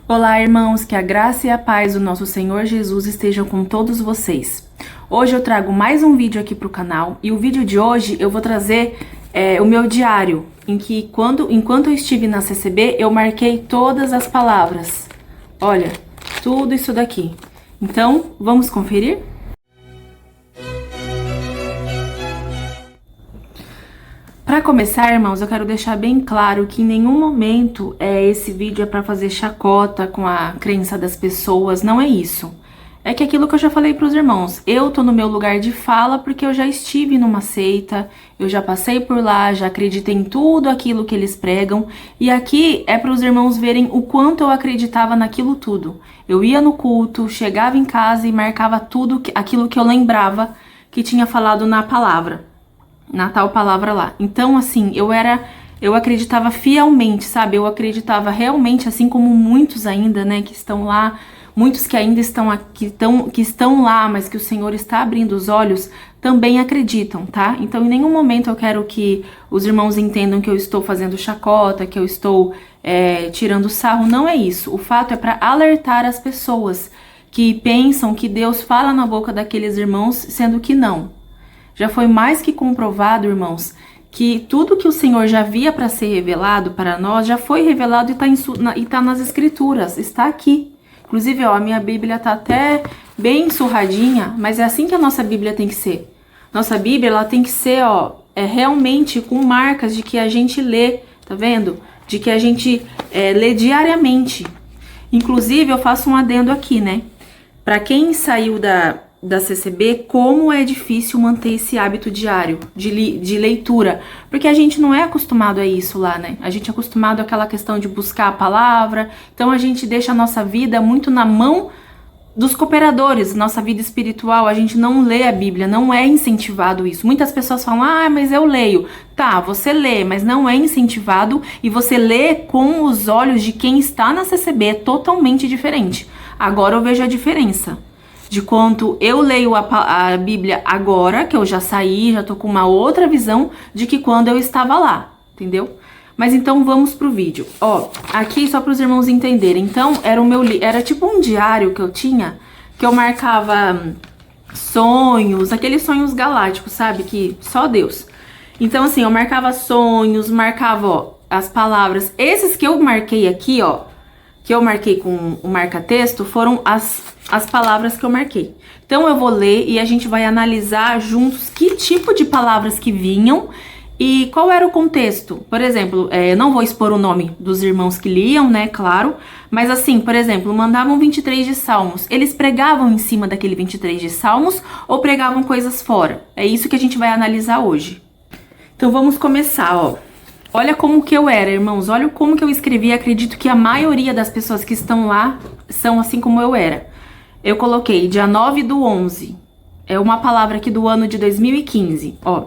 Olá, irmãos, que a graça e a paz do nosso Senhor Jesus estejam com todos vocês. Hoje eu trago mais um vídeo aqui para o canal e o vídeo de hoje eu vou trazer o meu diário, em que enquanto eu estive na CCB eu marquei todas as palavras. Olha, tudo isso daqui. Então, vamos conferir? Para começar, irmãos, eu quero deixar bem claro que em nenhum momento esse vídeo é para fazer chacota com a crença das pessoas, não é isso. É que aquilo que eu já falei para os irmãos, eu tô no meu lugar de fala porque eu já estive numa seita, eu já passei por lá, já acreditei em tudo aquilo que eles pregam, e aqui é para os irmãos verem o quanto eu acreditava naquilo tudo. Eu ia no culto, chegava em casa e marcava tudo aquilo que eu lembrava que tinha falado na palavra. Na tal palavra lá. Então, assim, eu acreditava fielmente, sabe? Eu acreditava realmente, assim como muitos ainda, né, que estão lá, muitos que ainda estão aqui, que estão lá, mas que o Senhor está abrindo os olhos, também acreditam, tá? Então, em nenhum momento eu quero que os irmãos entendam que eu estou fazendo chacota, que eu estou tirando sarro, não é isso. O fato é para alertar as pessoas que pensam que Deus fala na boca daqueles irmãos, sendo que não. Já foi mais que comprovado, irmãos, que tudo que o Senhor já havia para ser revelado para nós, já foi revelado e tá nas Escrituras, está aqui. Inclusive, ó, a minha Bíblia tá até bem surradinha, mas é assim que a nossa Bíblia tem que ser. Nossa Bíblia, ela tem que ser, ó, realmente com marcas de que a gente lê, tá vendo? De que a gente lê diariamente. Inclusive, eu faço um adendo aqui, né? Para quem saiu da CCB, como é difícil manter esse hábito diário de leitura, porque a gente não é acostumado a isso lá, né? A gente é acostumado àquela questão de buscar a palavra, então a gente deixa a nossa vida muito na mão dos cooperadores, nossa vida espiritual, a gente não lê a Bíblia, não é incentivado isso. Muitas pessoas falam, mas eu leio. Tá, você lê, mas não é incentivado e você lê com os olhos de quem está na CCB, é totalmente diferente. Agora eu vejo a diferença de quanto eu leio a Bíblia agora, que eu já saí, já tô com uma outra visão de que quando eu estava lá, entendeu? Mas então vamos pro vídeo. Ó, aqui só para os irmãos entenderem. Então, era tipo um diário que eu tinha, que eu marcava sonhos, aqueles sonhos galácticos, sabe? Que só Deus. Então, assim, eu marcava sonhos, marcava, ó, as palavras. Esses que eu marquei aqui, ó, que eu marquei com o marca-texto, foram as palavras que eu marquei. Então eu vou ler e a gente vai analisar juntos que tipo de palavras que vinham e qual era o contexto. Por exemplo, eu não vou expor o nome dos irmãos que liam, né, claro, mas assim, por exemplo, mandavam 23 de Salmos. Eles pregavam em cima daquele 23 de Salmos ou pregavam coisas fora? É isso que a gente vai analisar hoje. Então vamos começar, ó. Olha como que eu era, irmãos, olha como que eu escrevi. Acredito que a maioria das pessoas que estão lá são assim como eu era. Eu coloquei dia 9/11, é uma palavra aqui do ano de 2015, ó.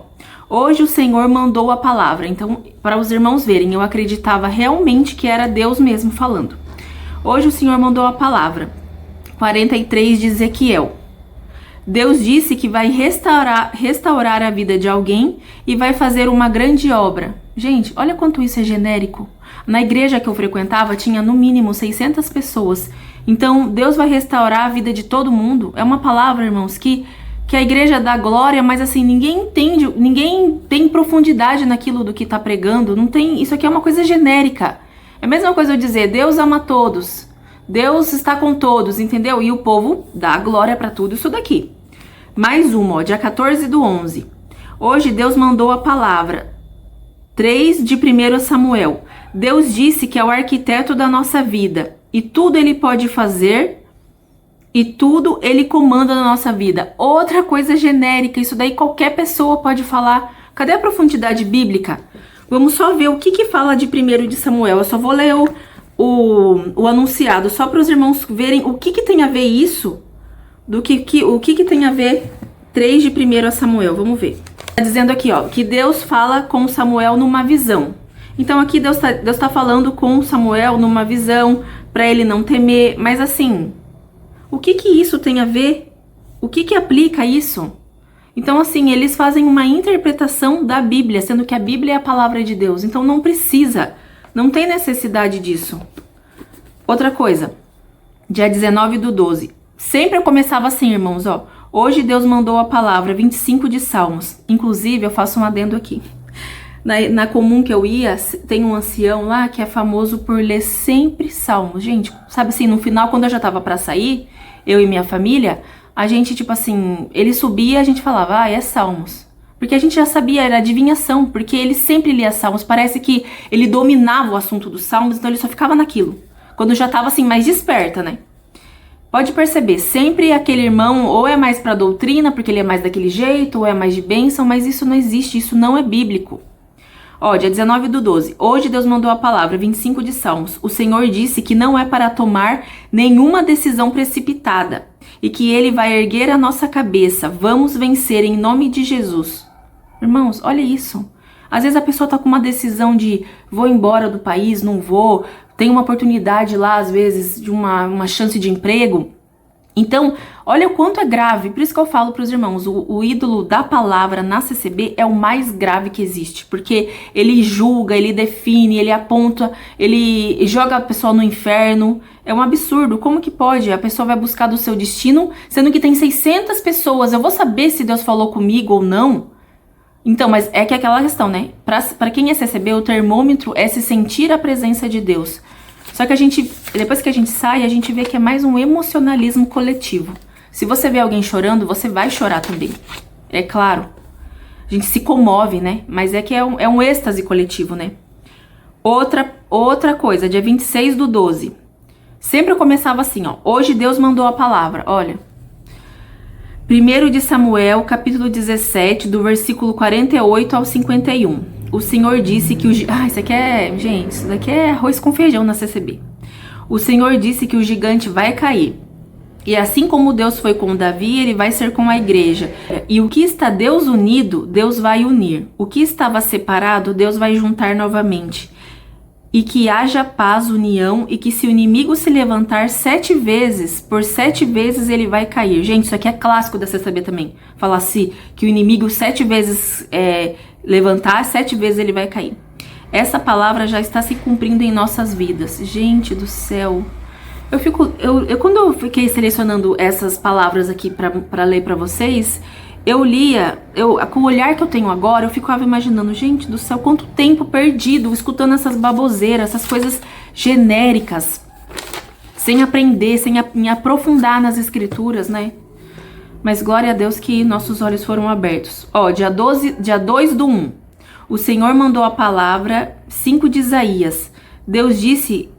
Hoje o Senhor mandou a palavra, então, para os irmãos verem, eu acreditava realmente que era Deus mesmo falando. Hoje o Senhor mandou a palavra, 43 de Ezequiel. Deus disse que vai restaurar a vida de alguém e vai fazer uma grande obra. Gente, olha quanto isso é genérico. Na igreja que eu frequentava tinha no mínimo 600 pessoas. Então, Deus vai restaurar a vida de todo mundo. É uma palavra, irmãos, que a igreja dá glória, mas assim, ninguém entende, ninguém tem profundidade naquilo do que tá pregando. Não tem, isso aqui é uma coisa genérica. É a mesma coisa eu dizer, Deus ama todos. Deus está com todos, entendeu? E o povo dá glória para tudo isso daqui. Mais uma, ó, dia 14/11. Hoje Deus mandou a palavra. 3 de 1 Samuel. Deus disse que é o arquiteto da nossa vida. E tudo ele pode fazer. E tudo ele comanda na nossa vida. Outra coisa genérica. Isso daí qualquer pessoa pode falar. Cadê a profundidade bíblica? Vamos só ver o que fala de 1 de Samuel. Eu só vou ler o anunciado, só para os irmãos verem o que tem a ver isso, o que tem a ver 3 de 1 Samuel, vamos ver. Tá dizendo aqui, ó, que Deus fala com Samuel numa visão. Então aqui Deus tá falando com Samuel numa visão, para ele não temer, mas assim, o que isso tem a ver? O que aplica isso? Então assim, eles fazem uma interpretação da Bíblia, sendo que a Bíblia é a palavra de Deus, então não precisa. Não tem necessidade disso. Outra coisa, dia 19/12. Sempre eu começava assim, irmãos, ó. Hoje Deus mandou a palavra, 25 de Salmos. Inclusive, eu faço um adendo aqui. Na comum que eu ia, tem um ancião lá que é famoso por ler sempre Salmos. Gente, sabe assim, no final, quando eu já tava pra sair, eu e minha família, a gente, tipo assim, ele subia, a gente falava, é Salmos. Porque a gente já sabia, era adivinhação, porque ele sempre lia Salmos. Parece que ele dominava o assunto dos Salmos, então ele só ficava naquilo. Quando já tava assim, mais desperta, né? Pode perceber, sempre aquele irmão ou é mais pra doutrina, porque ele é mais daquele jeito, ou é mais de bênção, mas isso não existe, isso não é bíblico. Ó, dia 19/12. Hoje Deus mandou a palavra, 25 de Salmos. O Senhor disse que não é para tomar nenhuma decisão precipitada e que Ele vai erguer a nossa cabeça. Vamos vencer em nome de Jesus. Irmãos, olha isso. Às vezes a pessoa tá com uma decisão de vou embora do país, não vou, tem uma oportunidade lá, às vezes, de uma chance de emprego. Então, olha o quanto é grave. Por isso que eu falo para os irmãos, o ídolo da palavra na CCB é o mais grave que existe. Porque ele julga, ele define, ele aponta, ele joga a pessoa no inferno. É um absurdo. Como que pode? A pessoa vai buscar do seu destino, sendo que tem 600 pessoas. Eu vou saber se Deus falou comigo ou não? Então, mas é que é aquela questão, né? Para quem é CCB, o termômetro é se sentir a presença de Deus. Só que depois que a gente sai, a gente vê que é mais um emocionalismo coletivo. Se você vê alguém chorando, você vai chorar também. É claro. A gente se comove, né? Mas é que é um êxtase coletivo, né? Outra coisa, dia 26/12. Sempre eu começava assim, ó. Hoje Deus mandou a palavra, olha. 1 de Samuel, capítulo 17, do versículo 48 ao 51. O Senhor disse que isso aqui é... Gente, isso daqui é arroz com feijão na CCB. O Senhor disse que o gigante vai cair. E assim como Deus foi com Davi, ele vai ser com a igreja. E o que está Deus unido, Deus vai unir. O que estava separado, Deus vai juntar novamente. E que haja paz, união, e que se o inimigo se levantar 7 vezes, por 7 vezes ele vai cair. Gente, isso aqui é clássico da CCB também. Falar assim, que o inimigo 7 vezes levantar, 7 vezes ele vai cair. Essa palavra já está se cumprindo em nossas vidas. Gente do céu. Quando eu fiquei selecionando essas palavras aqui para ler para vocês, eu lia, com o olhar que eu tenho agora, eu ficava imaginando, gente do céu, quanto tempo perdido escutando essas baboseiras, essas coisas genéricas, sem aprender, sem me aprofundar nas escrituras, né? Mas glória a Deus que nossos olhos foram abertos. Ó, dia 2/1. O Senhor mandou a palavra, 5 de Isaías. Deus disse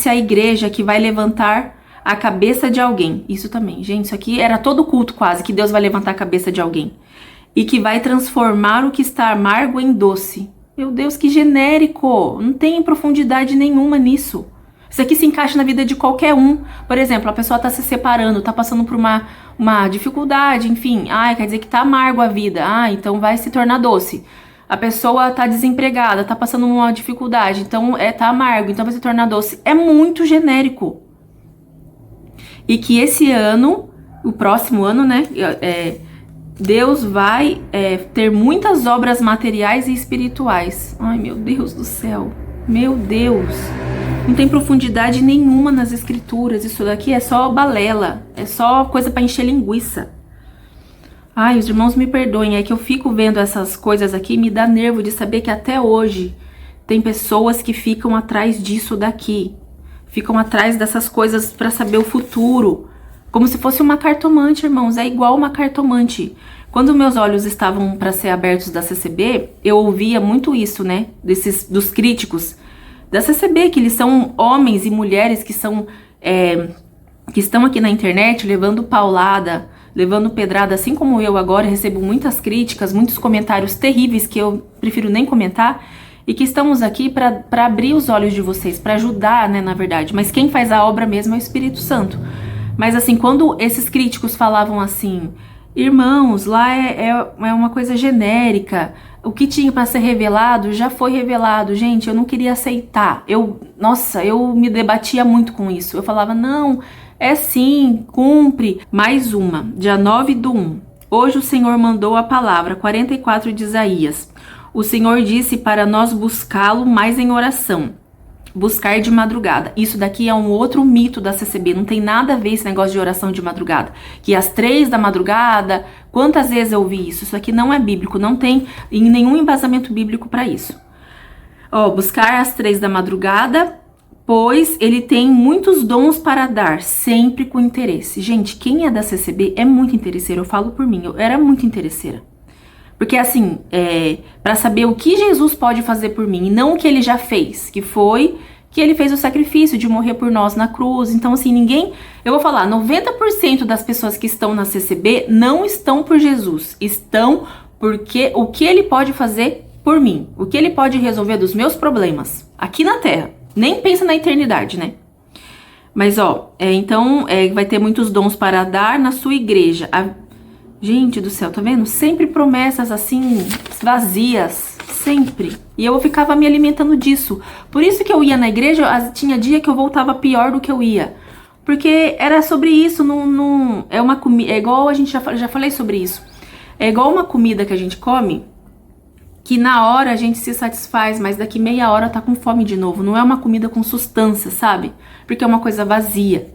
à igreja que vai levantar a cabeça de alguém. Isso também, gente, isso aqui era todo culto quase, que Deus vai levantar a cabeça de alguém. E que vai transformar o que está amargo em doce. Meu Deus, que genérico! Não tem profundidade nenhuma nisso. Isso aqui se encaixa na vida de qualquer um. Por exemplo, a pessoa tá se separando, tá passando por uma dificuldade, enfim. Quer dizer que tá amargo a vida. Então vai se tornar doce. A pessoa tá desempregada, tá passando uma dificuldade, então tá amargo, então vai se tornar doce. É muito genérico. E que esse ano, o próximo ano, né, Deus vai ter muitas obras materiais e espirituais. Ai, meu Deus do céu. Meu Deus. Não tem profundidade nenhuma nas escrituras. Isso daqui é só balela. É só coisa para encher linguiça. Ai, os irmãos me perdoem. É que eu fico vendo essas coisas aqui e me dá nervo de saber que até hoje tem pessoas que ficam atrás disso daqui. Ficam atrás dessas coisas para saber o futuro. Como se fosse uma cartomante, irmãos. É igual uma cartomante. Quando meus olhos estavam para ser abertos da CCB, eu ouvia muito isso, né? Dos críticos da CCB, que eles são homens e mulheres que estão aqui na internet levando paulada, levando pedrada, assim como eu agora recebo muitas críticas, muitos comentários terríveis que eu prefiro nem comentar, e que estamos aqui para abrir os olhos de vocês, para ajudar, né, na verdade. Mas quem faz a obra mesmo é o Espírito Santo. Mas assim, quando esses críticos falavam assim, irmãos, lá é uma coisa genérica, o que tinha para ser revelado já foi revelado. Gente, eu não queria aceitar. Eu me debatia muito com isso. Eu falava, não, é sim, cumpre. Mais uma, dia 9/1. Hoje o Senhor mandou a palavra, 44 de Isaías. O Senhor disse para nós buscá-lo mais em oração. buscar de madrugada. Isso daqui é um outro mito da CCB, não tem nada a ver esse negócio de oração de madrugada. Que às 3 da madrugada, quantas vezes eu ouvi isso? Isso aqui não é bíblico, não tem nenhum embasamento bíblico para isso. Ó, buscar às 3 da madrugada, pois ele tem muitos dons para dar, sempre com interesse. Gente, quem é da CCB é muito interesseiro, eu falo por mim, eu era muito interesseira. Porque assim, para saber o que Jesus pode fazer por mim, e não o que ele já fez, que foi que ele fez o sacrifício de morrer por nós na cruz. Então assim, eu vou falar, 90% das pessoas que estão na CCB não estão por Jesus, estão porque o que ele pode fazer por mim, o que ele pode resolver dos meus problemas, aqui na Terra. Nem pensa na eternidade, né? Mas ó, então vai ter muitos dons para dar na sua igreja. Gente do céu, tá vendo? Sempre promessas assim, vazias, sempre. E eu ficava me alimentando disso. Por isso que eu ia na igreja, tinha dia que eu voltava pior do que eu ia. Porque era sobre isso, é uma comida, é igual, a gente já falei sobre isso. É igual uma comida que a gente come, que na hora a gente se satisfaz, mas daqui meia hora tá com fome de novo. Não é uma comida com substância, sabe? Porque é uma coisa vazia.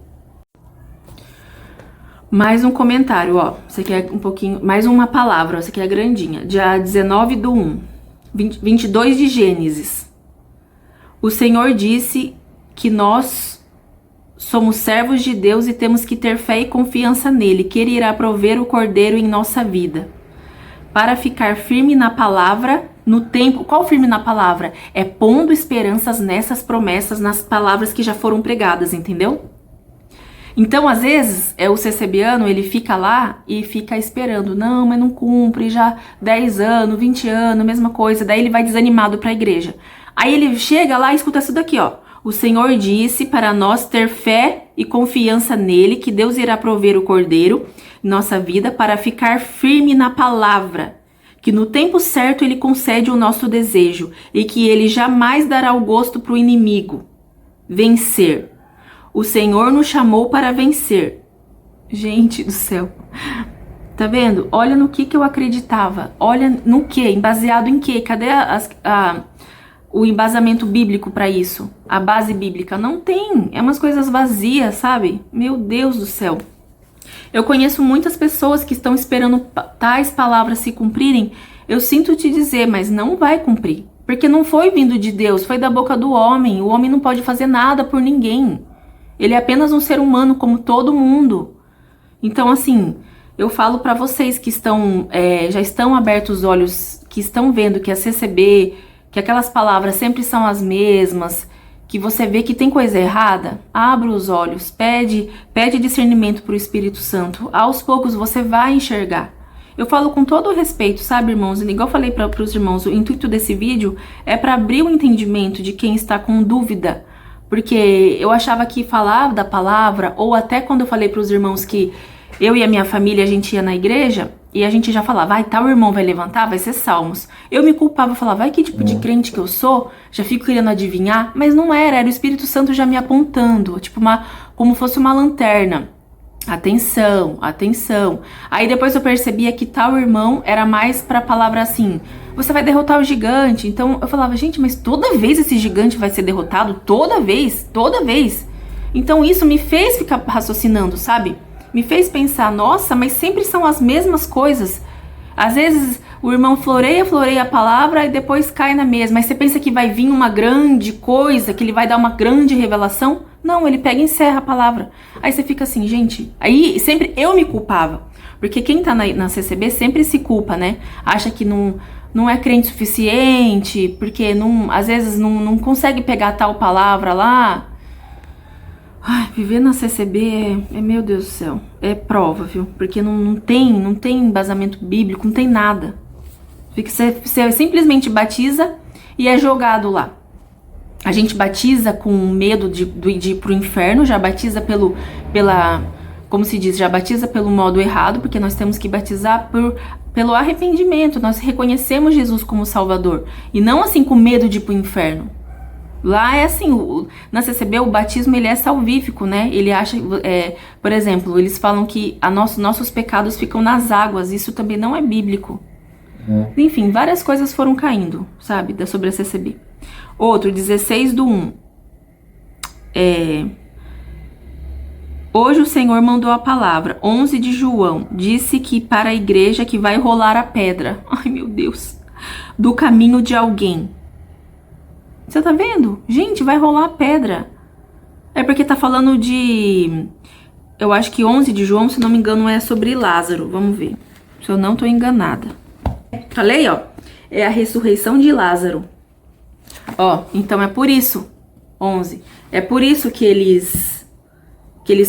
Mais um comentário, ó. Você quer um pouquinho, mais uma palavra, ó, essa aqui é grandinha. Dia 19/1, 22 de Gênesis. O Senhor disse que nós somos servos de Deus e temos que ter fé e confiança nele, que ele irá prover o cordeiro em nossa vida. Para ficar firme na palavra, no tempo. Qual firme na palavra? É pondo esperanças nessas promessas, nas palavras que já foram pregadas, entendeu? Então, às vezes, o CCBiano, ele fica lá e fica esperando. Não, mas não cumpre, já 10 anos, 20 anos, mesma coisa. Daí ele vai desanimado para a igreja. Aí ele chega lá e escuta isso daqui, ó. O Senhor disse para nós ter fé e confiança nele, que Deus irá prover o cordeiro em nossa vida para ficar firme na palavra, que no tempo certo ele concede o nosso desejo e que ele jamais dará o gosto para o inimigo vencer. O Senhor nos chamou para vencer. Gente do céu. Tá vendo? Olha no que eu acreditava. Olha no que? Baseado em que? Cadê o embasamento bíblico para isso? A base bíblica? Não tem. É umas coisas vazias, sabe? Meu Deus do céu. Eu conheço muitas pessoas que estão esperando tais palavras se cumprirem. Eu sinto te dizer, mas não vai cumprir. Porque não foi vindo de Deus, foi da boca do homem. O homem não pode fazer nada por ninguém. Ele é apenas um ser humano como todo mundo. Então, assim, eu falo para vocês que já estão abertos os olhos, que estão vendo que a CCB, que aquelas palavras sempre são as mesmas, que você vê que tem coisa errada, abra os olhos, pede discernimento para o Espírito Santo. Aos poucos você vai enxergar. Eu falo com todo o respeito, sabe, irmãos? E igual eu falei para os irmãos, o intuito desse vídeo é para abrir o entendimento de quem está com dúvida. Porque eu achava que falar da palavra, ou até quando eu falei para os irmãos que eu e a minha família, a gente ia na igreja, e a gente já falava, vai, tal irmão vai levantar, vai ser salmos. Eu me culpava, falava, vai, que tipo de crente que eu sou? Já fico querendo adivinhar, mas não era o Espírito Santo já me apontando, tipo como fosse uma lanterna. Atenção, atenção. Aí depois eu percebia que tal irmão era mais pra palavra assim, você vai derrotar o gigante. Então eu falava, gente, mas toda vez esse gigante vai ser derrotado? Toda vez, toda vez. Então isso me fez ficar raciocinando, sabe? Me fez pensar, nossa, mas sempre são as mesmas coisas. Às vezes o irmão floreia a palavra e depois cai na mesma. Mas você pensa que vai vir uma grande coisa, que ele vai dar uma grande revelação? Não, ele pega e encerra a palavra. Aí você fica assim, gente, aí sempre eu me culpava. Porque quem tá na CCB sempre se culpa, né? Acha que não é crente suficiente, porque às vezes não consegue pegar tal palavra lá. Ai, viver na CCB meu Deus do céu, é prova, viu? Porque não tem embasamento bíblico, não tem nada. Você simplesmente batiza e é jogado lá. A gente batiza com medo de ir pro inferno, já batiza como se diz, já batiza pelo modo errado, porque nós temos que batizar pelo arrependimento. Nós reconhecemos Jesus como Salvador, e não assim com medo de ir pro inferno. Lá é assim, na CCB o batismo ele é salvífico, né? Ele acha, por exemplo, eles falam que nossos pecados ficam nas águas, isso também não é bíblico. Enfim, várias coisas foram caindo, sabe, sobre a CCB. Outro, 16/1. Hoje o Senhor mandou a palavra. 11 de João. Disse que para a igreja que vai rolar a pedra. Ai, meu Deus. Do caminho de alguém. Você tá vendo? Gente, vai rolar a pedra. É porque tá falando de... Eu acho que 11 de João, se não me engano, é sobre Lázaro. Vamos ver. Se eu não tô enganada. Falei, ó. É a ressurreição de Lázaro. Ó, então é por isso. 11. É por isso que eles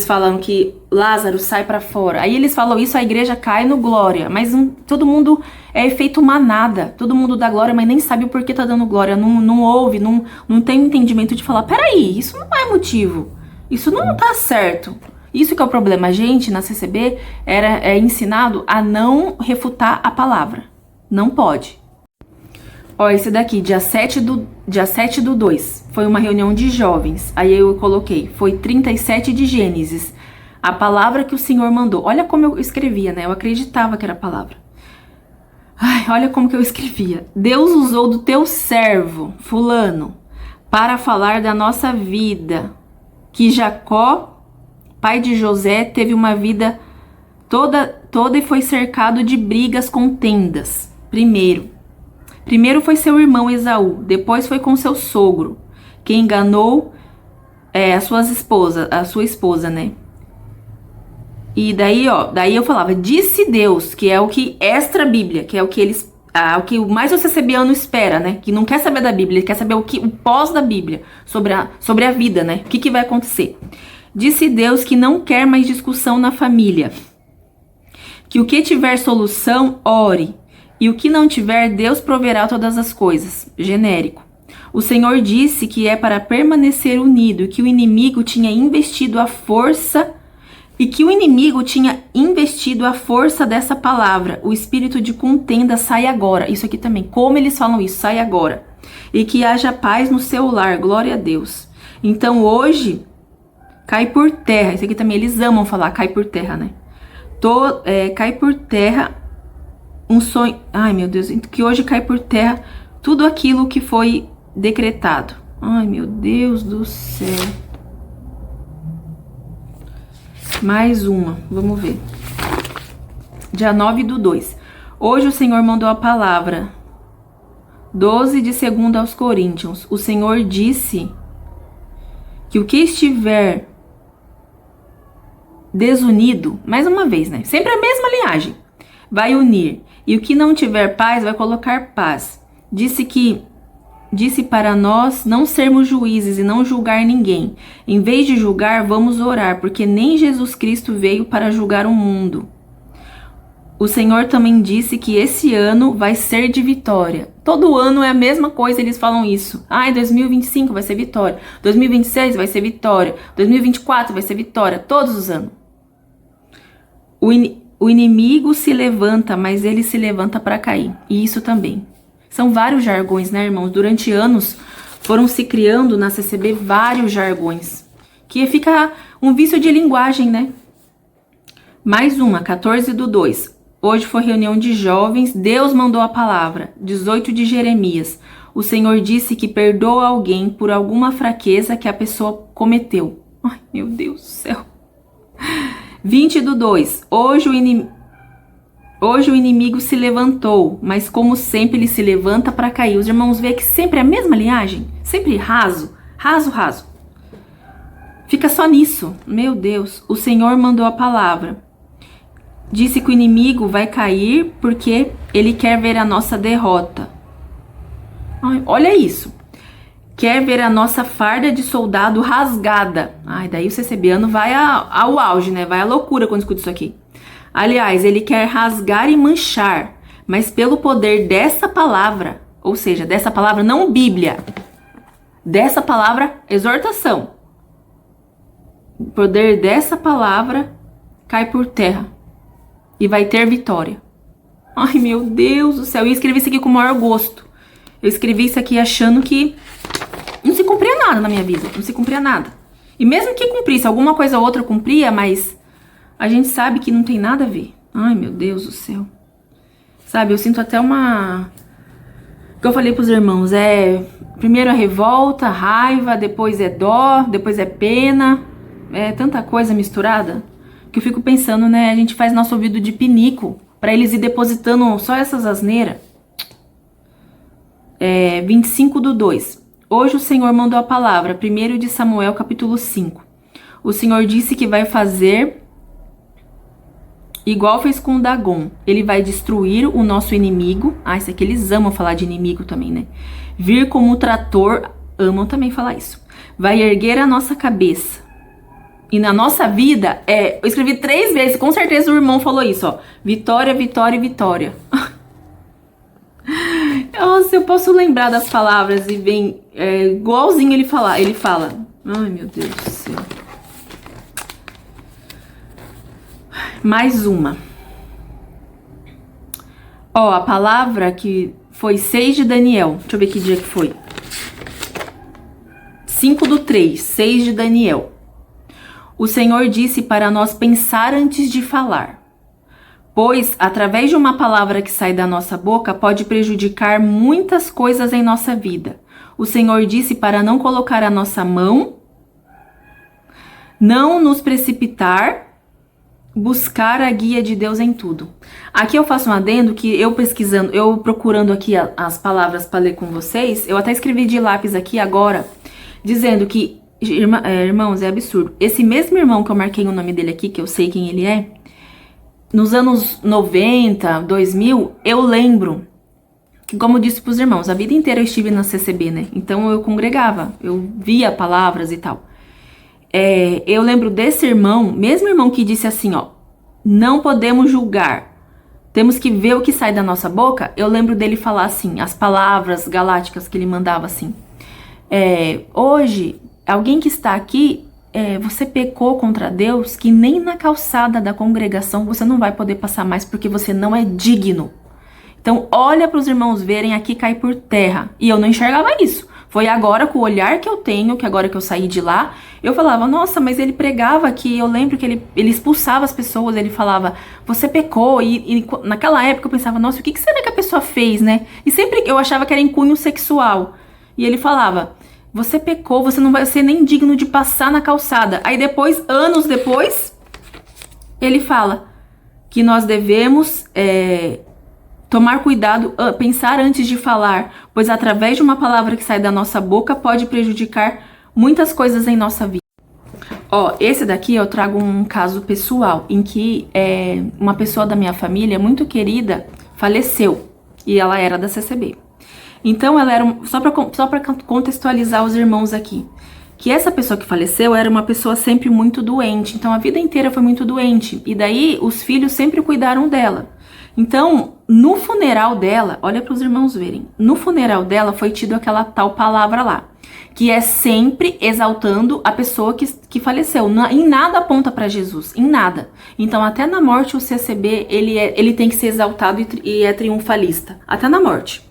falam que Lázaro sai pra fora. Aí eles falam isso, a igreja cai no glória. Mas todo mundo é efeito manada. Todo mundo dá glória, mas nem sabe o porquê tá dando glória. Não ouve, não tem entendimento de falar, peraí, isso não é motivo. Isso não tá certo. Isso que é o problema. A gente, na CCB, é ensinado a não refutar a palavra. Não pode. Ó, esse daqui, dia 7 do 2, foi uma reunião de jovens. Aí eu coloquei, foi 37 de Gênesis. A palavra que o Senhor mandou. Olha como eu escrevia, né? Eu acreditava que era a palavra. Ai, olha como que eu escrevia. Deus usou do teu servo, fulano, para falar da nossa vida. Que Jacó, pai de José, teve uma vida toda e foi cercado de brigas, contendas. Primeiro foi seu irmão Esaú, depois foi com seu sogro, que enganou a sua esposa, né? E daí, ó, daí eu falava, disse Deus, que é o que extra Bíblia, que é o que o que mais o CCBiano espera, né? Que não quer saber da Bíblia, ele quer saber o pós da Bíblia, sobre a vida, né? O que vai acontecer. Disse Deus que não quer mais discussão na família, que o que tiver solução, ore. E o que não tiver, Deus proverá todas as coisas. Genérico. O Senhor disse que é para permanecer unido, que o inimigo tinha investido a força dessa palavra. O espírito de contenda sai agora. Isso aqui também. Como eles falam isso? Sai agora. E que haja paz no seu lar. Glória a Deus. Então hoje, cai por terra. Isso aqui também eles amam falar, cai por terra, né? Cai por terra um sonho, ai meu Deus, que hoje cai por terra tudo aquilo que foi decretado. Ai meu Deus do céu. Mais uma, vamos ver. Dia 9 do 2. Hoje o Senhor mandou a palavra. 12 de 2 aos Coríntios. O Senhor disse que o que estiver desunido, mais uma vez, né? Sempre a mesma linhagem. Vai unir. E o que não tiver paz, vai colocar paz. Disse para nós não sermos juízes e não julgar ninguém. Em vez de julgar, vamos orar, porque nem Jesus Cristo veio para julgar o mundo. O Senhor também disse que esse ano vai ser de vitória. Todo ano é a mesma coisa, eles falam isso. 2025 vai ser vitória. 2026 vai ser vitória. 2024 vai ser vitória. Todos os anos. O inimigo se levanta, mas ele se levanta para cair. E isso também. São vários jargões, né, irmãos? Durante anos foram se criando na CCB vários jargões. Que fica um vício de linguagem, né? Mais uma, 14 do 2. Hoje foi reunião de jovens. Deus mandou a palavra. 18 de Jeremias. O Senhor disse que perdoa alguém por alguma fraqueza que a pessoa cometeu. Ai, meu Deus do céu. 20 do 2. Hoje o inimigo se levantou, mas como sempre ele se levanta para cair. Os irmãos veem que sempre é a mesma linhagem? Sempre raso. Fica só nisso. Meu Deus. O Senhor mandou a palavra. Disse que o inimigo vai cair porque ele quer ver a nossa derrota. Ai, olha isso. Quer ver a nossa farda de soldado rasgada. Ai, daí o CCBiano vai ao auge, né? Vai à loucura quando escuta isso aqui. Aliás, ele quer rasgar e manchar, mas pelo poder dessa palavra, ou seja, dessa palavra não Bíblia, dessa palavra exortação. O poder dessa palavra cai por terra e vai ter vitória. Ai, meu Deus do céu. Eu escrevi isso aqui com o maior gosto. Eu escrevi isso aqui achando que não se cumpria nada na minha vida. Não se cumpria nada. E mesmo que cumprisse, alguma coisa ou outra cumpria, mas a gente sabe que não tem nada a ver. Ai, meu Deus do céu. Sabe, eu sinto até uma que eu falei pros irmãos, primeiro a revolta, raiva, depois é dó, depois é pena, é tanta coisa misturada, que eu fico pensando, né, a gente faz nosso ouvido de pinico, pra eles ir depositando só essas asneiras. 25/2. Hoje o Senhor mandou a palavra, 1 de Samuel, capítulo 5. O Senhor disse que vai fazer igual fez com Dagon. Ele vai destruir o nosso inimigo. Isso aqui eles amam falar de inimigo também, né? Vir como um trator, amam também falar isso. Vai erguer a nossa cabeça. E na nossa vida, eu escrevi 3 vezes, com certeza o irmão falou isso, ó. Vitória, vitória e vitória. Nossa, eu posso lembrar das palavras e vem igualzinho ele fala. Ai, meu Deus do céu. Mais uma. Ó, a palavra que foi 6 de Daniel. Deixa eu ver que dia que foi. 5/3, 6 de Daniel. O Senhor disse para nós pensar antes de falar, pois, através de uma palavra que sai da nossa boca, pode prejudicar muitas coisas em nossa vida. O Senhor disse para não colocar a nossa mão, não nos precipitar, buscar a guia de Deus em tudo. Aqui eu faço um adendo que eu procurando aqui as palavras para ler com vocês, eu até escrevi de lápis aqui agora, dizendo que, irmãos, é absurdo. Esse mesmo irmão que eu marquei o nome dele aqui, que eu sei quem ele é, nos anos 90, 2000, eu lembro, que como eu disse pros irmãos, a vida inteira eu estive na CCB, né? Então eu congregava, eu via palavras e tal. Eu lembro desse irmão, mesmo irmão que disse assim, ó, não podemos julgar, temos que ver o que sai da nossa boca. Eu lembro dele falar assim, as palavras galácticas que ele mandava assim. Hoje, alguém que está aqui, você pecou contra Deus, que nem na calçada da congregação você não vai poder passar mais porque você não é digno. Então olha para os irmãos verem, aqui cai por terra. E eu não enxergava isso. Foi agora com o olhar que eu tenho, que agora que eu saí de lá, eu falava, nossa, mas ele pregava que eu lembro que ele expulsava as pessoas, ele falava, você pecou, e naquela época eu pensava, nossa, o que será que a pessoa fez, né? E sempre eu achava que era em cunho sexual. E ele falava, você pecou, você não vai ser nem digno de passar na calçada. Aí depois, anos depois, ele fala que nós devemos tomar cuidado, pensar antes de falar, pois através de uma palavra que sai da nossa boca pode prejudicar muitas coisas em nossa vida. Ó, esse daqui eu trago um caso pessoal, em que uma pessoa da minha família, muito querida, faleceu, e ela era da CCB. Então ela era, só para contextualizar os irmãos aqui, que essa pessoa que faleceu era uma pessoa sempre muito doente, então a vida inteira foi muito doente, e daí os filhos sempre cuidaram dela. Então, no funeral dela, olha para os irmãos verem, no funeral dela foi tido aquela tal palavra lá, que é sempre exaltando a pessoa que faleceu, em nada aponta para Jesus, em nada. Então até na morte o CCB, ele tem que ser exaltado e é triunfalista, até na morte.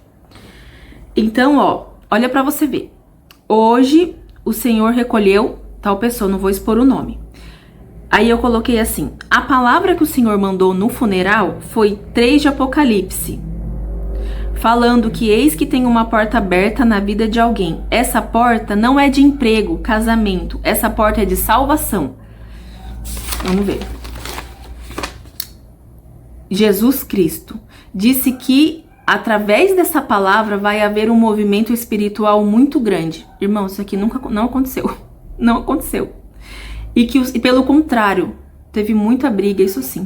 Então, ó, olha para você ver, hoje o Senhor recolheu tal pessoa, não vou expor o nome. Aí eu coloquei assim, a palavra que o Senhor mandou no funeral foi 3 de Apocalipse, falando que eis que tem uma porta aberta na vida de alguém. Essa porta não é de emprego, casamento, essa porta é de salvação. Vamos ver. Jesus Cristo disse que através dessa palavra vai haver um movimento espiritual muito grande. Irmão, isso aqui não aconteceu. Não aconteceu. E pelo contrário, teve muita briga, isso sim.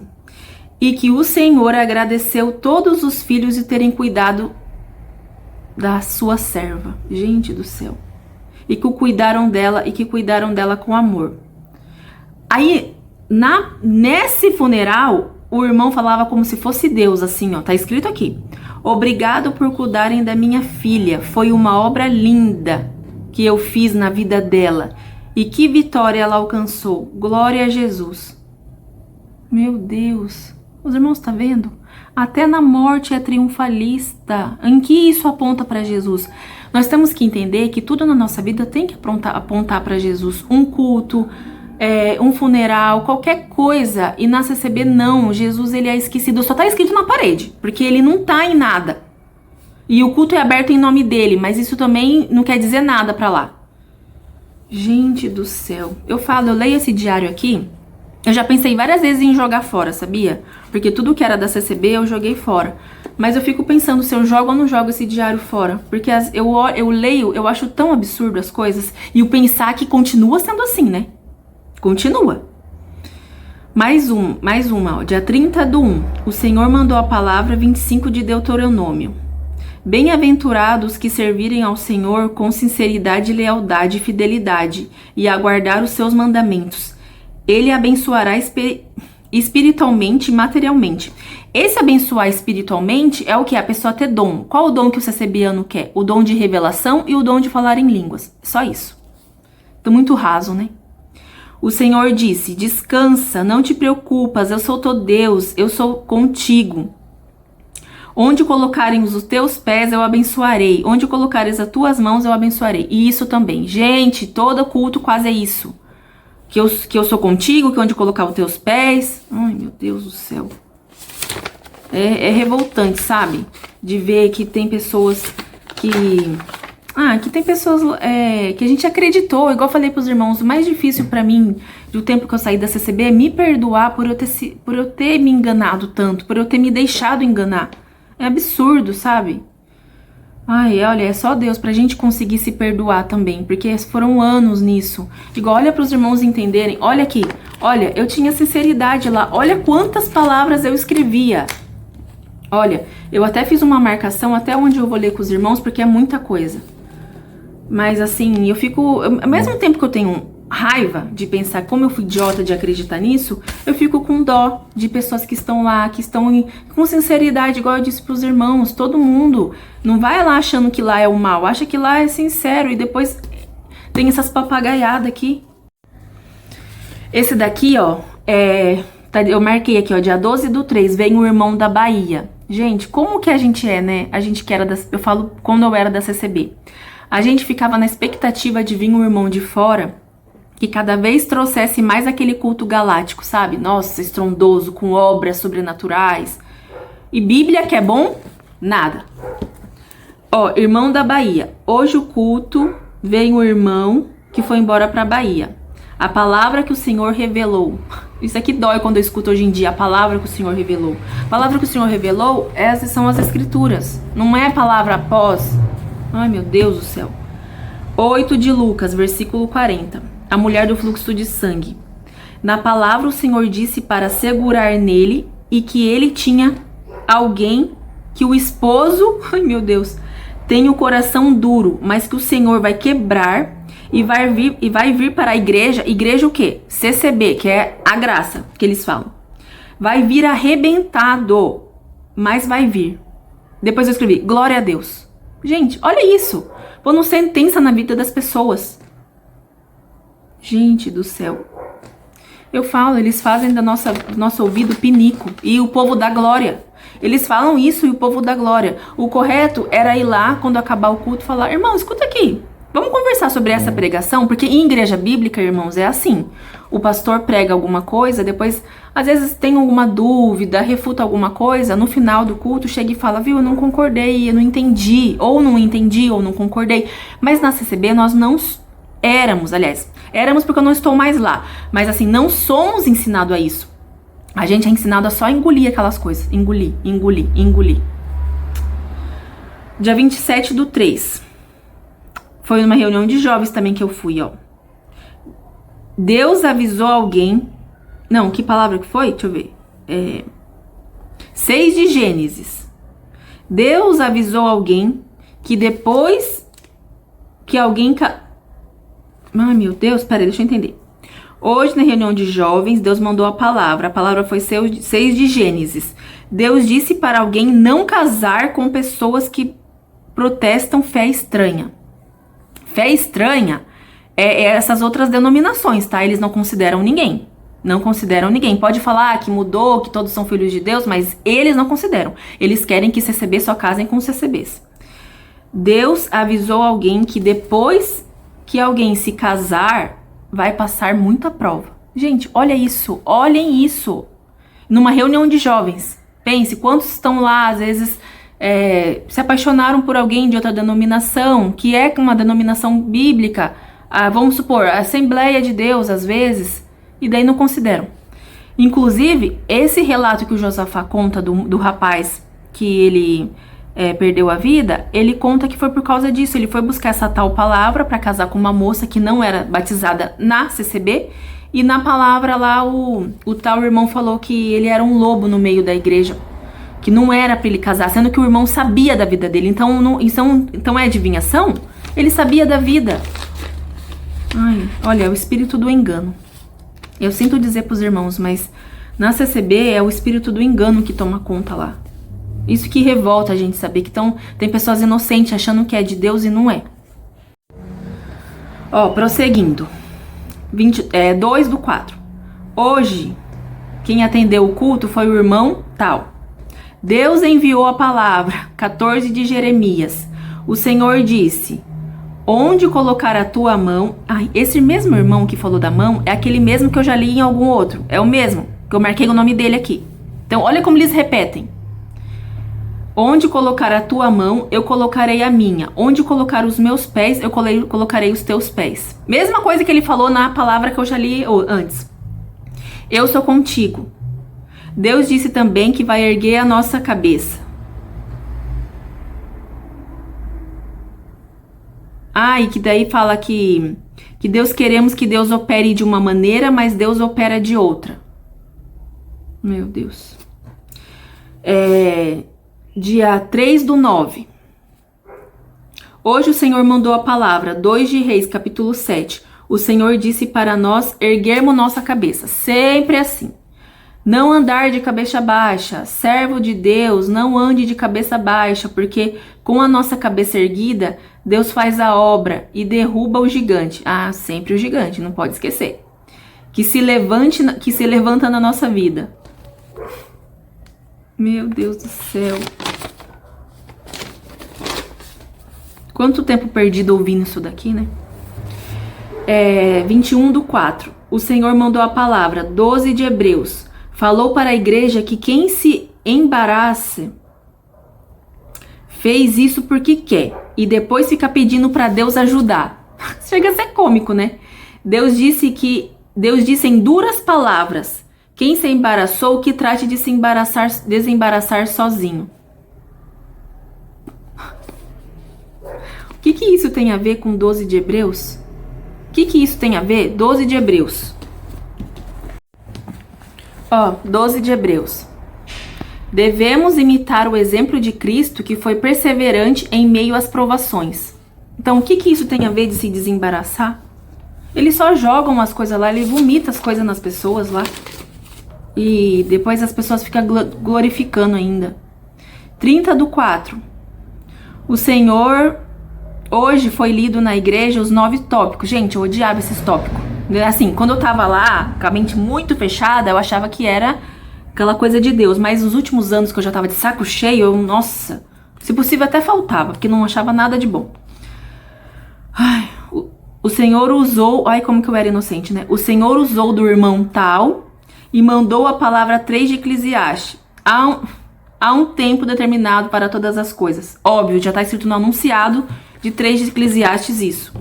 E que o Senhor agradeceu todos os filhos de terem cuidado da sua serva. Gente do céu. E que cuidaram dela com amor. Aí, nesse funeral, o irmão falava como se fosse Deus, assim, ó. Tá escrito aqui. Obrigado por cuidarem da minha filha. Foi uma obra linda que eu fiz na vida dela. E que vitória ela alcançou. Glória a Jesus. Meu Deus. Os irmãos, tá vendo? Até na morte é triunfalista. Em que isso aponta para Jesus? Nós temos que entender que tudo na nossa vida tem que apontar para Jesus. Um culto, um funeral, qualquer coisa. E na CCB não. Jesus, ele é esquecido. Só tá escrito na parede. Porque ele não tá em nada. E o culto é aberto em nome dele, mas isso também não quer dizer nada pra lá. Gente do céu. Eu leio esse diário aqui, eu já pensei várias vezes em jogar fora, sabia? Porque tudo que era da CCB eu joguei fora. Mas eu fico pensando se eu jogo ou não jogo esse diário fora. Porque eu leio, eu acho tão absurdo as coisas. E o pensar que continua sendo assim, né? Continua. Mais uma, ó. Dia 30/1. O Senhor mandou a palavra 25 de Deuteronômio. Bem-aventurados que servirem ao Senhor com sinceridade, lealdade e fidelidade, e aguardar os seus mandamentos. Ele abençoará espiritualmente e materialmente. Esse abençoar espiritualmente é o que? A pessoa ter dom. Qual o dom que o CCBiano quer? O dom de revelação e o dom de falar em línguas. Só isso. Tô muito raso, né? O Senhor disse: descansa, não te preocupas, eu sou teu Deus, eu sou contigo. Onde colocarem os teus pés, eu abençoarei. Onde colocares as tuas mãos, eu abençoarei. E isso também. Gente, todo culto quase é isso. Que eu sou contigo, que onde colocar os teus pés. Ai, meu Deus do céu. É revoltante, sabe? De ver que tem pessoas que... que tem pessoas que a gente acreditou. Igual eu falei pros irmãos, o mais difícil pra mim, do tempo que eu saí da CCB, é me perdoar por eu ter me enganado tanto, por eu ter me deixado enganar. É absurdo, sabe? Ai, olha, é só Deus pra gente conseguir se perdoar também, porque foram anos nisso. Igual, olha pros irmãos entenderem, olha aqui, olha, eu tinha sinceridade lá, olha quantas palavras eu escrevia. Olha, eu até fiz uma marcação até onde eu vou ler com os irmãos, porque é muita coisa. Mas assim, ao mesmo tempo que eu tenho raiva de pensar como eu fui idiota de acreditar nisso, eu fico com dó de pessoas que estão lá, que estão com sinceridade, igual eu disse pros irmãos, todo mundo não vai lá achando que lá é o mal, acha que lá é sincero e depois tem essas papagaiadas aqui. Esse daqui, ó, eu marquei aqui, ó, dia 12/3, vem o irmão da Bahia. Gente, como que a gente é, né? A gente que era eu falo quando eu era da CCB. A gente ficava na expectativa de vir um irmão de fora que cada vez trouxesse mais aquele culto galáctico, sabe? Nossa, estrondoso, com obras sobrenaturais. E Bíblia que é bom? Nada. Ó, irmão da Bahia. Hoje o culto vem o irmão que foi embora pra Bahia. A palavra que o Senhor revelou. Isso aqui dói quando eu escuto hoje em dia. A palavra que o Senhor revelou. A palavra que o Senhor revelou, essas são as escrituras. Não é a palavra após. Ai, meu Deus do céu. 8 de Lucas, versículo 40. A mulher do fluxo de sangue. Na palavra o Senhor disse para segurar nele e que ele tinha alguém que o esposo, ai meu Deus, tem o coração duro, mas que o Senhor vai quebrar e vai vir para a igreja. Igreja o quê? CCB, que é a graça que eles falam. Vai vir arrebentado, mas vai vir. Depois eu escrevi, glória a Deus. Gente, olha isso. Pondo sentença na vida das pessoas. Gente do céu. Eu falo, eles fazem do nosso ouvido pinico. E o povo dá glória. Eles falam isso e o povo dá glória. O correto era ir lá, quando acabar o culto, falar: irmão, escuta aqui. Vamos conversar sobre essa pregação? Porque em igreja bíblica, irmãos, é assim. O pastor prega alguma coisa, depois, às vezes tem alguma dúvida, refuta alguma coisa, no final do culto chega e fala: viu, eu não concordei, eu não entendi, ou não concordei. Mas na CCB nós não éramos, aliás, éramos porque eu não estou mais lá. Mas assim, não somos ensinados a isso. A gente é ensinado a só engolir aquelas coisas. Engolir, engolir, engolir. Dia 27/3. Foi numa reunião de jovens também que eu fui, ó. Deus avisou alguém... Não, que palavra que foi? Deixa eu ver. 6 de Gênesis. Deus avisou alguém que depois que alguém... Ai, meu Deus, peraí, deixa eu entender. Hoje, na reunião de jovens, Deus mandou a palavra. A palavra foi 6 de Gênesis. Deus disse para alguém não casar com pessoas que protestam fé estranha. Fé estranha é essas outras denominações, tá? Eles não consideram ninguém. Não consideram ninguém. Pode falar que mudou, que todos são filhos de Deus, mas eles não consideram. Eles querem que CCB só casem com CCBs. Deus avisou alguém que depois que alguém se casar, vai passar muita prova. Gente, olha isso, olhem isso. Numa reunião de jovens, pense quantos estão lá, às vezes, se apaixonaram por alguém de outra denominação, que é uma denominação bíblica, vamos supor, a Assembleia de Deus, às vezes, e daí não consideram. Inclusive, esse relato que o Josafá conta do rapaz que ele perdeu a vida, ele conta que foi por causa disso. Ele foi buscar essa tal palavra para casar com uma moça que não era batizada na CCB, e na palavra lá o tal irmão falou que ele era um lobo no meio da igreja, que não era para ele casar, sendo que o irmão sabia da vida dele. Então é adivinhação? Ele sabia da vida. Ai, olha, é o espírito do engano. Eu sinto dizer pros irmãos, mas na CCB é o espírito do engano que toma conta lá. Isso que revolta a gente saber que tem pessoas inocentes achando que é de Deus e não é. Ó, prosseguindo. 2/4. Hoje, quem atendeu o culto foi o irmão tal. Deus enviou a palavra, 14 de Jeremias. O Senhor disse: onde colocar a tua mão... esse mesmo irmão que falou da mão é aquele mesmo que eu já li em algum outro. É o mesmo, que eu marquei o nome dele aqui. Então, olha como eles repetem. Onde colocar a tua mão, eu colocarei a minha. Onde colocar os meus pés, eu colocarei os teus pés. Mesma coisa que ele falou na palavra que eu já li antes. Eu sou contigo. Deus disse também que vai erguer a nossa cabeça. E que daí fala que Deus queremos que Deus opere de uma maneira, mas Deus opera de outra. Meu Deus. Dia 3/9. Hoje o Senhor mandou a palavra, 2 de Reis, capítulo 7. O Senhor disse para nós erguermos nossa cabeça. Sempre assim. Não andar de cabeça baixa. Servo de Deus, não ande de cabeça baixa, porque com a nossa cabeça erguida, Deus faz a obra e derruba o gigante. Sempre o gigante, não pode esquecer. Que se levanta na nossa vida. Meu Deus do céu. Quanto tempo perdido ouvindo isso daqui, né? 21/4. O Senhor mandou a palavra, 12 de Hebreus. Falou para a igreja que quem se embaraça fez isso porque quer e depois fica pedindo para Deus ajudar. Chega a ser cômico, né? Deus disse em duras palavras: quem se embaraçou, que trate de desembaraçar sozinho. O que isso tem a ver com 12 de Hebreus? O que isso tem a ver? 12 de Hebreus. 12 de Hebreus. Devemos imitar o exemplo de Cristo, que foi perseverante em meio às provações. Então, o que isso tem a ver de se desembaraçar? Eles só jogam as coisas lá, ele vomita as coisas nas pessoas lá. E depois as pessoas ficam glorificando ainda. 30/4. O Senhor... Hoje foi lido na igreja os 9 tópicos. Gente, eu odiava esses tópicos. Assim, quando eu tava lá, com a mente muito fechada, eu achava que era aquela coisa de Deus. Mas nos últimos anos que eu já tava de saco cheio, nossa, se possível até faltava, porque não achava nada de bom. O Senhor usou... como que eu era inocente, né? O Senhor usou do irmão tal e mandou a palavra 3 de Eclesiastes. Há um tempo determinado para todas as coisas. Óbvio, já tá escrito no anunciado de 3 de Eclesiastes isso.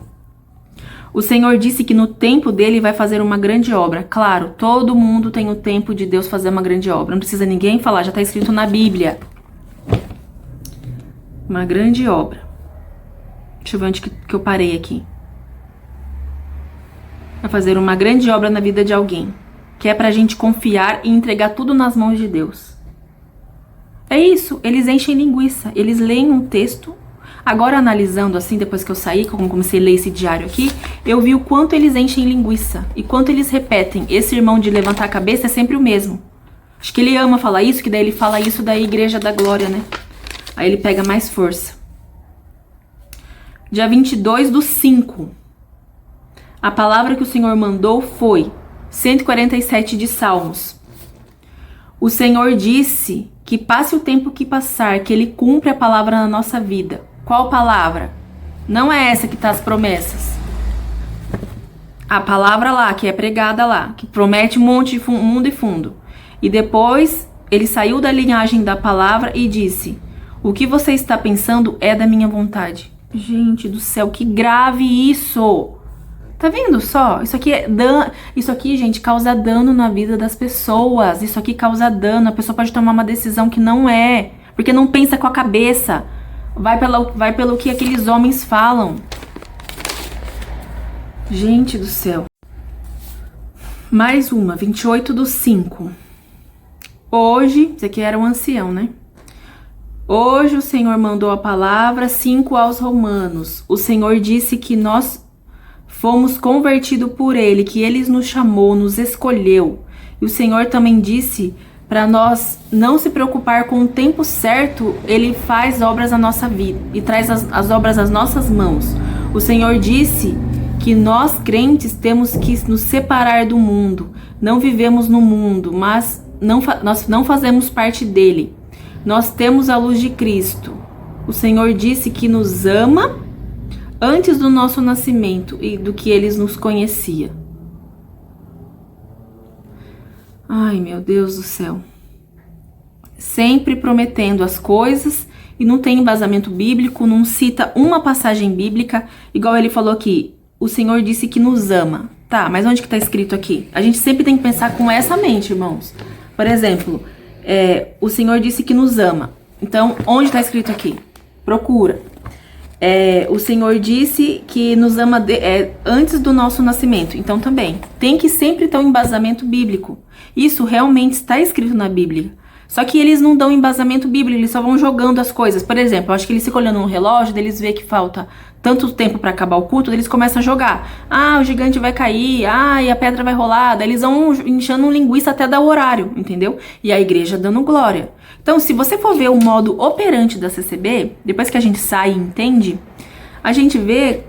O Senhor disse que no tempo dele vai fazer uma grande obra. Claro, todo mundo tem o tempo de Deus fazer uma grande obra. Não precisa ninguém falar, já está escrito na Bíblia. Uma grande obra. Deixa eu ver onde que eu parei aqui. Vai fazer uma grande obra na vida de alguém. Que é pra gente confiar e entregar tudo nas mãos de Deus. É isso, eles enchem linguiça. Eles leem um texto. Agora, analisando assim, depois que eu saí, como comecei a ler esse diário aqui, eu vi o quanto eles enchem linguiça e quanto eles repetem. Esse irmão de levantar a cabeça é sempre o mesmo. Acho que ele ama falar isso, que daí ele fala isso da Igreja da Glória, né? Aí ele pega mais força. Dia 22/5. A palavra que o Senhor mandou foi 147 de Salmos. O Senhor disse que passe o tempo que passar, que Ele cumpre a palavra na nossa vida. Qual palavra? Não é essa que tá as promessas. A palavra lá, que é pregada lá, que promete um monte de mundo e fundo. E depois, ele saiu da linhagem da palavra e disse: O que você está pensando é da minha vontade. Gente do céu, que grave isso! Tá vendo só? Isso aqui, gente, causa dano na vida das pessoas. Isso aqui causa dano. A pessoa pode tomar uma decisão que não é, porque não pensa com a cabeça. Vai pelo que aqueles homens falam. Gente do céu. Mais uma, 28/5. Hoje, esse aqui era um ancião, né? Hoje o Senhor mandou a palavra 5 aos romanos. O Senhor disse que nós fomos convertidos por Ele, que Ele nos chamou, nos escolheu. E o Senhor também disse para nós não se preocupar com o tempo certo, Ele faz obras na nossa vida e traz as obras às nossas mãos. O Senhor disse que nós crentes temos que nos separar do mundo. Não vivemos no mundo, mas nós não fazemos parte dele. Nós temos a luz de Cristo. O Senhor disse que nos ama antes do nosso nascimento e do que Ele nos conhecia. Ai, meu Deus do céu. Sempre prometendo as coisas e não tem embasamento bíblico, não cita uma passagem bíblica, igual ele falou aqui. O Senhor disse que nos ama. Tá, mas onde que tá escrito aqui? A gente sempre tem que pensar com essa mente, irmãos. Por exemplo, o Senhor disse que nos ama. Então, onde tá escrito aqui? Procura. O Senhor disse que nos ama antes do nosso nascimento. Então, também. Tem que sempre ter um embasamento bíblico. Isso realmente está escrito na Bíblia. Só que eles não dão embasamento bíblico, eles só vão jogando as coisas. Por exemplo, eu acho que eles ficam olhando no relógio, eles vê que falta tanto tempo para acabar o culto, eles começam a jogar. Ah, o gigante vai cair, e a pedra vai rolar. Daí eles vão enchendo linguiça até dar o horário, entendeu? E a igreja dando glória. Então, se você for ver o modo operante da CCB, depois que a gente sai e entende, a gente vê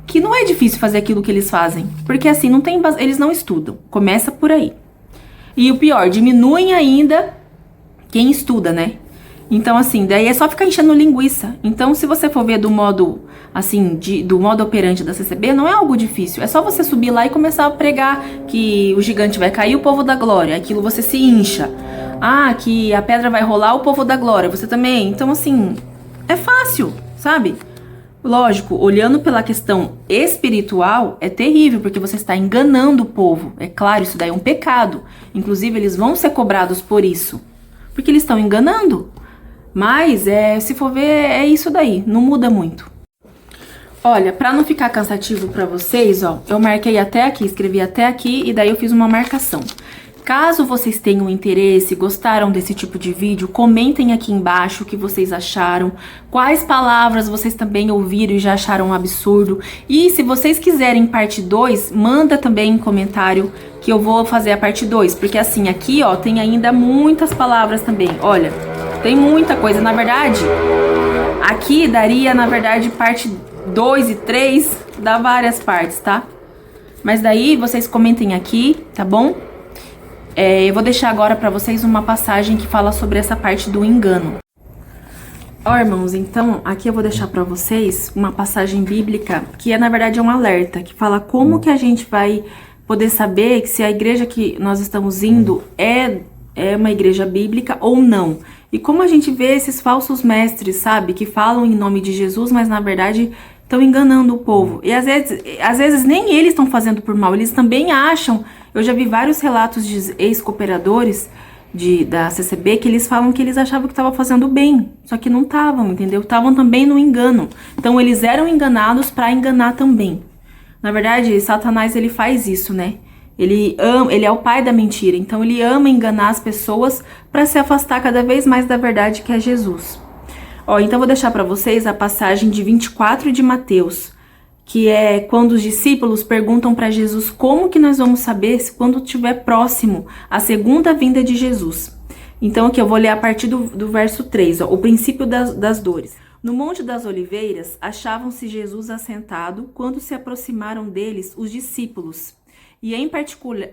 que não é difícil fazer aquilo que eles fazem. Porque assim, eles não estudam. Começa por aí. E o pior, diminuem ainda quem estuda, né? Então, assim, daí é só ficar enchendo linguiça. Então, se você for ver do modo, assim, do modo operante da CCB, não é algo difícil. É só você subir lá e começar a pregar que o gigante vai cair, o povo da glória. Aquilo você se incha. Ah, que a pedra vai rolar, o povo da glória. Você também. Então, assim, é fácil, sabe? Lógico, olhando pela questão espiritual, é terrível, porque você está enganando o povo. É claro, isso daí é um pecado. Inclusive, eles vão ser cobrados por isso. Porque eles estão enganando. Mas, se for ver, é isso daí. Não muda muito. Olha, pra não ficar cansativo pra vocês, ó, eu marquei até aqui, escrevi até aqui e daí eu fiz uma marcação. Caso vocês tenham interesse, gostaram desse tipo de vídeo, comentem aqui embaixo o que vocês acharam, quais palavras vocês também ouviram e já acharam um absurdo. E se vocês quiserem parte 2, manda também em comentário que eu vou fazer a parte 2, porque assim, aqui ó, tem ainda muitas palavras também, olha, tem muita coisa, na verdade, aqui daria, na verdade, parte 2 e 3, dá várias partes, tá? Mas daí vocês comentem aqui, tá bom? Eu vou deixar agora pra vocês uma passagem que fala sobre essa parte do engano. Ó, irmãos, então, aqui eu vou deixar pra vocês uma passagem bíblica que na verdade é um alerta, que fala como que a gente vai poder saber se a igreja que nós estamos indo é uma igreja bíblica ou não. E como a gente vê esses falsos mestres, sabe, que falam em nome de Jesus, mas na verdade estão enganando o povo. E às vezes nem eles estão fazendo por mal, eles também acham. Eu já vi vários relatos de ex-cooperadores da CCB que eles falam que eles achavam que estavam fazendo bem, só que não estavam, entendeu? Estavam também no engano. Então eles eram enganados para enganar também. Na verdade, Satanás ele faz isso, né? Ele é o pai da mentira, então ele ama enganar as pessoas para se afastar cada vez mais da verdade que é Jesus. Ó, então vou deixar para vocês a passagem de 24 de Mateus, que é quando os discípulos perguntam para Jesus como que nós vamos saber se quando estiver próximo a segunda vinda de Jesus. Então aqui eu vou ler a partir do verso 3, ó, o princípio das dores. No Monte das Oliveiras, achavam-se Jesus assentado quando se aproximaram deles os discípulos. E em particular,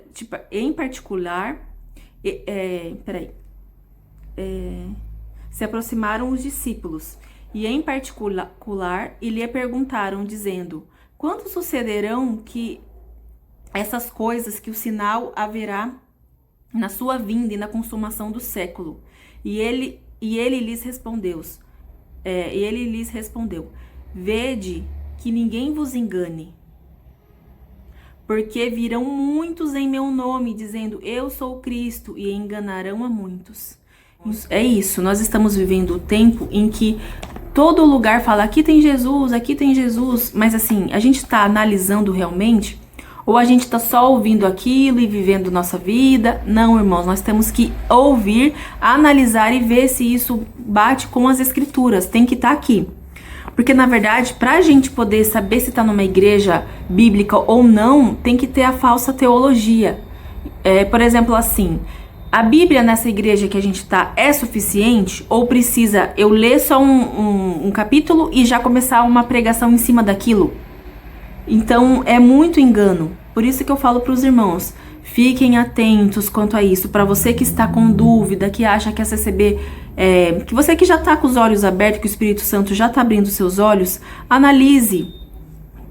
se aproximaram os discípulos, e em particular, e lhe perguntaram, dizendo, quando sucederão que essas coisas, que o sinal haverá na sua vinda e na consumação do século? E ele lhes respondeu, E ele lhes respondeu: vede que ninguém vos engane, porque virão muitos em meu nome, dizendo, eu sou o Cristo, e enganarão a muitos. É isso, nós estamos vivendo o tempo em que todo lugar fala, aqui tem Jesus, mas assim, a gente está analisando realmente, ou a gente está só ouvindo aquilo e vivendo nossa vida? Não, irmãos, nós temos que ouvir, analisar e ver se isso bate com as escrituras, tem que estar aqui. Porque, na verdade, para a gente poder saber se está numa igreja bíblica ou não, tem que ter a falsa teologia. Por exemplo, assim, a Bíblia nessa igreja que a gente está é suficiente? Ou precisa eu ler só um capítulo e já começar uma pregação em cima daquilo? Então, é muito engano. Por isso que eu falo para os irmãos, fiquem atentos quanto a isso. Para você que está com dúvida, que acha que a CCB... que você que já está com os olhos abertos, que o Espírito Santo já está abrindo seus olhos, analise,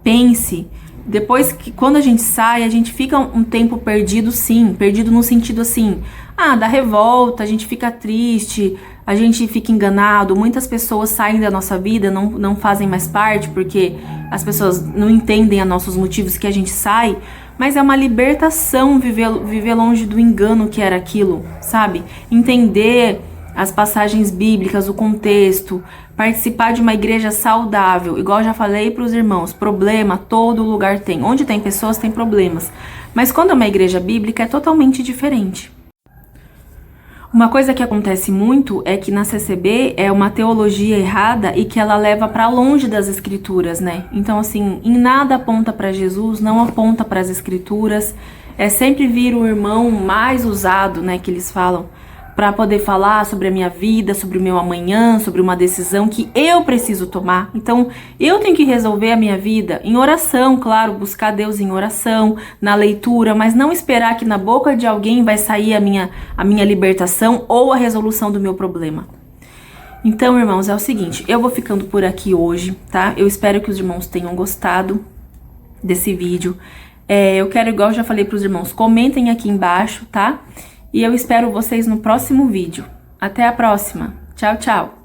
pense. Depois que quando a gente sai, a gente fica um tempo perdido, sim, perdido no sentido assim, da revolta, a gente fica triste, a gente fica enganado, muitas pessoas saem da nossa vida, não fazem mais parte, porque as pessoas não entendem a nossos motivos que a gente sai, mas é uma libertação viver longe do engano que era aquilo, sabe? Entender as passagens bíblicas, o contexto, participar de uma igreja saudável, igual eu já falei para os irmãos, problema todo lugar tem, onde tem pessoas tem problemas, mas quando é uma igreja bíblica é totalmente diferente. Uma coisa que acontece muito é que na CCB é uma teologia errada e que ela leva para longe das escrituras, né? Então assim, em nada aponta para Jesus, não aponta para as escrituras, é sempre vir o irmão mais usado, né, que eles falam, para poder falar sobre a minha vida, sobre o meu amanhã, sobre uma decisão que eu preciso tomar. Então, eu tenho que resolver a minha vida em oração, claro, buscar Deus em oração, na leitura, mas não esperar que na boca de alguém vai sair a minha libertação ou a resolução do meu problema. Então, irmãos, é o seguinte, eu vou ficando por aqui hoje, tá? Eu espero que os irmãos tenham gostado desse vídeo. Eu quero, igual eu já falei para os irmãos, comentem aqui embaixo, tá? E eu espero vocês no próximo vídeo. Até a próxima. Tchau, tchau.